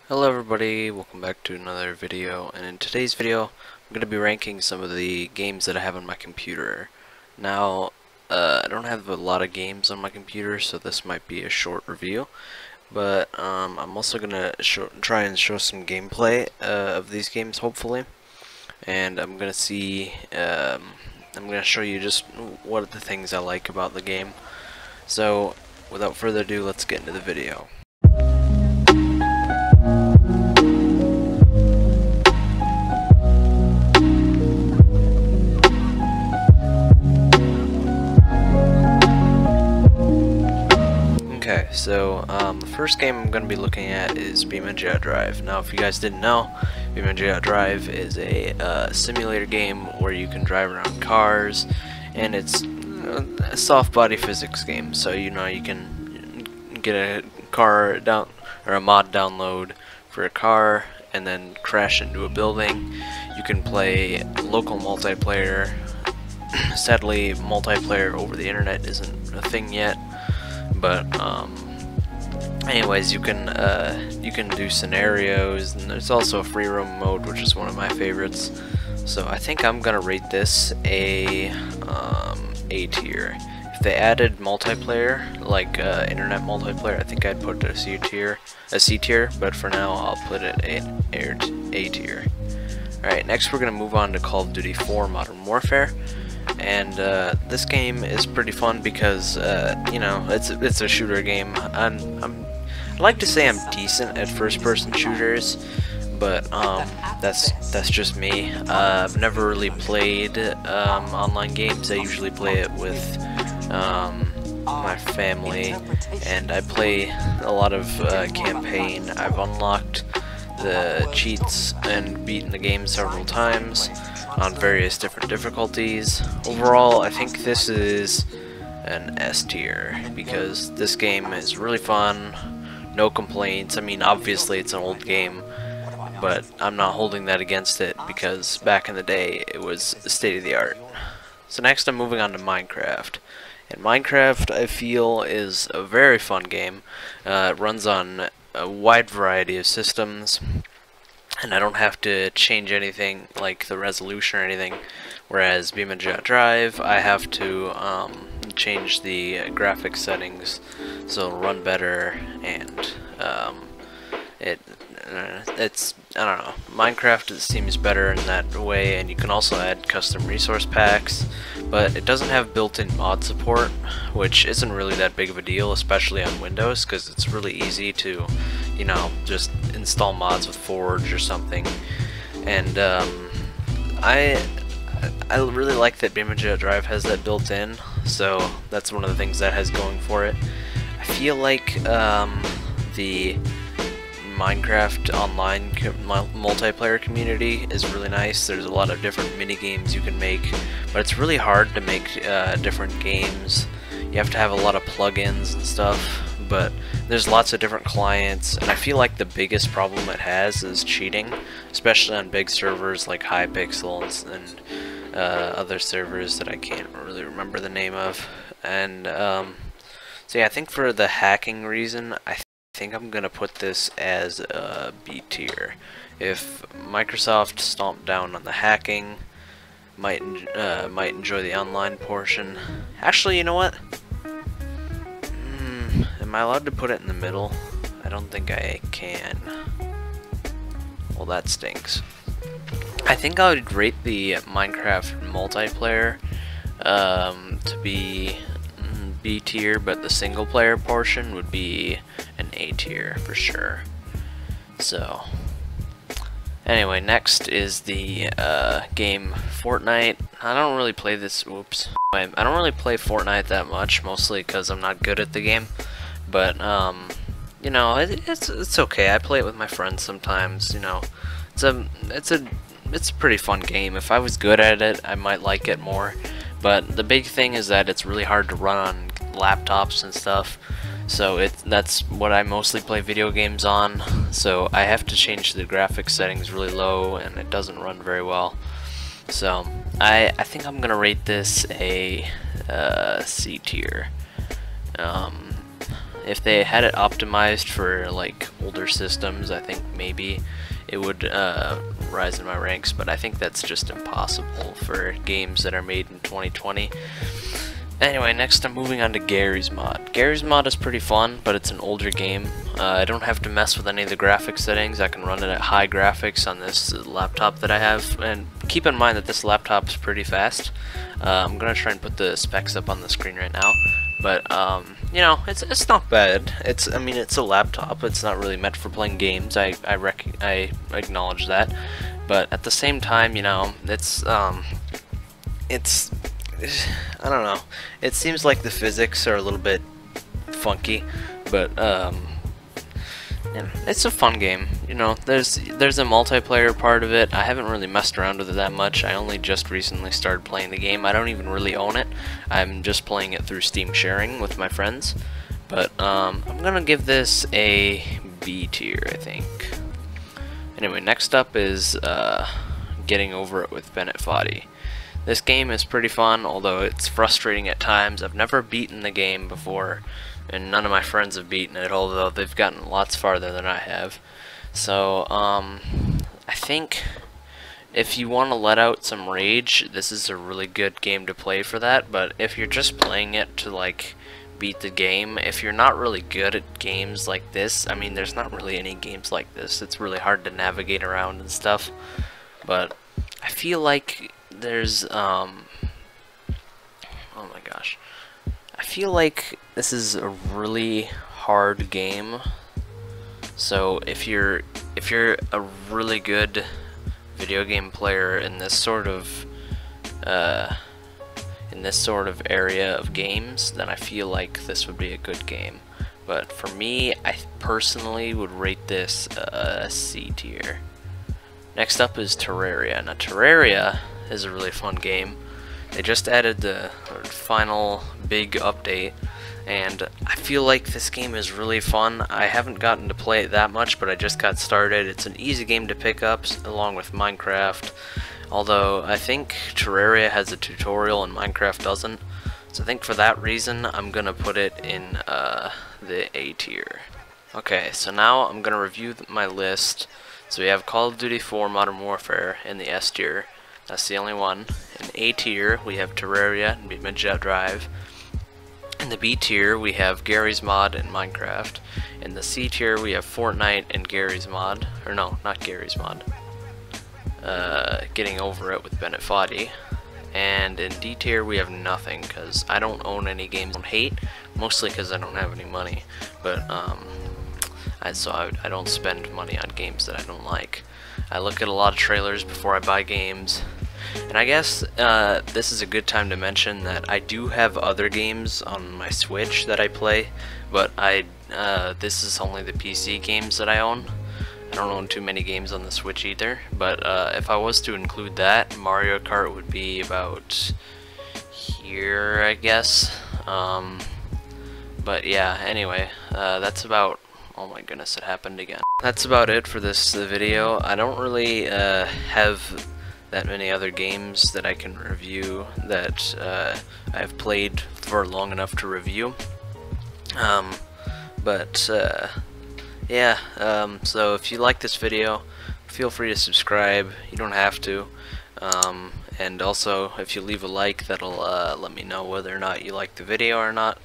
Hello everybody, welcome back to another video, and in today's video I'm going to be ranking some of the games that I have on my computer. Now, I don't have a lot of games on my computer, so this might be a short review, but I'm also going to try and show some gameplay of these games, hopefully, and I'm going to show you just what are the things I like about the game. So, without further ado, let's get into the video. Okay, so the first game I'm going to be looking at is BeamNG Drive. Now, if you guys didn't know, BeamNG Drive is a simulator game where you can drive around cars, and it's a soft body physics game. So you can get a car down or a mod download for a car, and then crash into a building. You can play local multiplayer. Sadly, multiplayer over the internet isn't a thing yet. But anyways, you can do scenarios, and there's also a free roam mode, which is one of my favorites. So I think I'm gonna rate this a tier. If they added multiplayer, like internet multiplayer, I think I'd put it a C tier. But for now, I'll put it A tier. All right, next we're gonna move on to Call of Duty 4 Modern Warfare. And this game is pretty fun because you know, it's a shooter game. I like to say I'm decent at first-person shooters, but that's just me. I've never really played online games. I usually play it with my family, and I play a lot of campaign. I've unlocked the cheats and beaten the game several times on various different difficulties. Overall, I think this is an S tier because this game is really fun, no complaints. I mean, obviously it's an old game, but I'm not holding that against it because back in the day it was state of the art. So next I'm moving on to Minecraft. And Minecraft, I feel, is a very fun game. It runs on a wide variety of systems, and I don't have to change anything like the resolution or anything, whereas BeamNG Drive I have to change the graphics settings so it'll run better, and it's, I don't know, Minecraft seems better in that way. And you can also add custom resource packs, but it doesn't have built-in mod support, which isn't really that big of a deal, especially on Windows, because it's really easy to, you know, just install mods with Forge or something. And I really like that BeamNG Drive has that built in, so that's one of the things that has going for it. I feel like the Minecraft online multiplayer community is really nice. There's a lot of different mini games you can make, but it's really hard to make different games. You have to have a lot of plugins and stuff, but there's lots of different clients, and I feel like the biggest problem it has is cheating, especially on big servers like Hypixel and other servers that I can't really remember the name of. And so yeah, I think for the hacking reason, I think I'm gonna put this as a B tier. If Microsoft stomped down on the hacking, might enjoy the online portion. Actually, you know what? Am I allowed to put it in the middle? I don't think I can. Well, that stinks. I think I would rate the Minecraft multiplayer to be B tier, but the single player portion would be an A tier for sure. So anyway, next is the game Fortnite. I don't really play this, I don't really play Fortnite that much, mostly because I'm not good at the game. But you know, it's okay. I play it with my friends sometimes. You know, it's a pretty fun game. If I was good at it, I might like it more. But the big thing is that it's really hard to run on laptops and stuff. So that's what I mostly play video games on. So I have to change the graphics settings really low, and it doesn't run very well. So I think I'm gonna rate this a C tier. If they had it optimized for like older systems, I think maybe it would rise in my ranks, but I think that's just impossible for games that are made in 2020. Anyway, next I'm moving on to Garry's Mod. Garry's Mod is pretty fun, but it's an older game. I don't have to mess with any of the graphics settings. I can run it at high graphics on this laptop that I have, and keep in mind that this laptop is pretty fast. I'm gonna try and put the specs up on the screen right now, but you know, it's not bad. I mean, it's a laptop. It's not really meant for playing games. I acknowledge that, but at the same time, you know, it's I don't know. It seems like the physics are a little bit funky, but yeah, it's a fun game. You know, there's a multiplayer part of it. I haven't really messed around with it that much. I only just recently started playing the game. I don't even really own it. I'm just playing it through Steam sharing with my friends. But I'm gonna give this a B tier, I think. Anyway, next up is Getting Over It with Bennett Foddy. This game is pretty fun, although it's frustrating at times. I've never beaten the game before, and none of my friends have beaten it, although they've gotten lots farther than I have. So, I think if you want to let out some rage, this is a really good game to play for that, but if you're just playing it to, like, beat the game, if you're not really good at games like this, I mean, there's not really any games like this. It's really hard to navigate around and stuff, but I feel like there's oh my gosh, I feel like this is a really hard game. So if you're a really good video game player in this sort of area of games, then I feel like this would be a good game. But for me, I personally would rate this a C tier. Next up is Terraria. Now Terraria is a really fun game. They just added the final big update, and I feel like this game is really fun. I haven't gotten to play it that much, but I just got started. It's an easy game to pick up along with Minecraft, although I think Terraria has a tutorial and Minecraft doesn't. So I think for that reason I'm gonna put it in the A tier. Okay, so now I'm gonna review my list. So we have Call of Duty 4 Modern Warfare in the S tier. That's the only one. In A tier, we have Terraria and Midget Drive. In the B tier, we have Garry's Mod and Minecraft. In the C tier, we have Fortnite and Garry's Mod. Or no, not Garry's Mod. Getting Over It with Bennett Foddy. And in D tier, we have nothing, because I don't own any games I hate, mostly because I don't have any money. But, so I don't spend money on games that I don't like. I look at a lot of trailers before I buy games. And I guess this is a good time to mention that I do have other games on my Switch that I play, but this is only the PC games that I own. I don't own too many games on the Switch either, but if I was to include that, Mario Kart would be about here, I guess. But yeah, anyway, that's about... Oh my goodness, it happened again. That's about it for this video. I don't really have that many other games that I can review that I've played for long enough to review. Yeah, so if you like this video, feel free to subscribe. You don't have to. And also, if you leave a like, that'll let me know whether or not you like the video or not.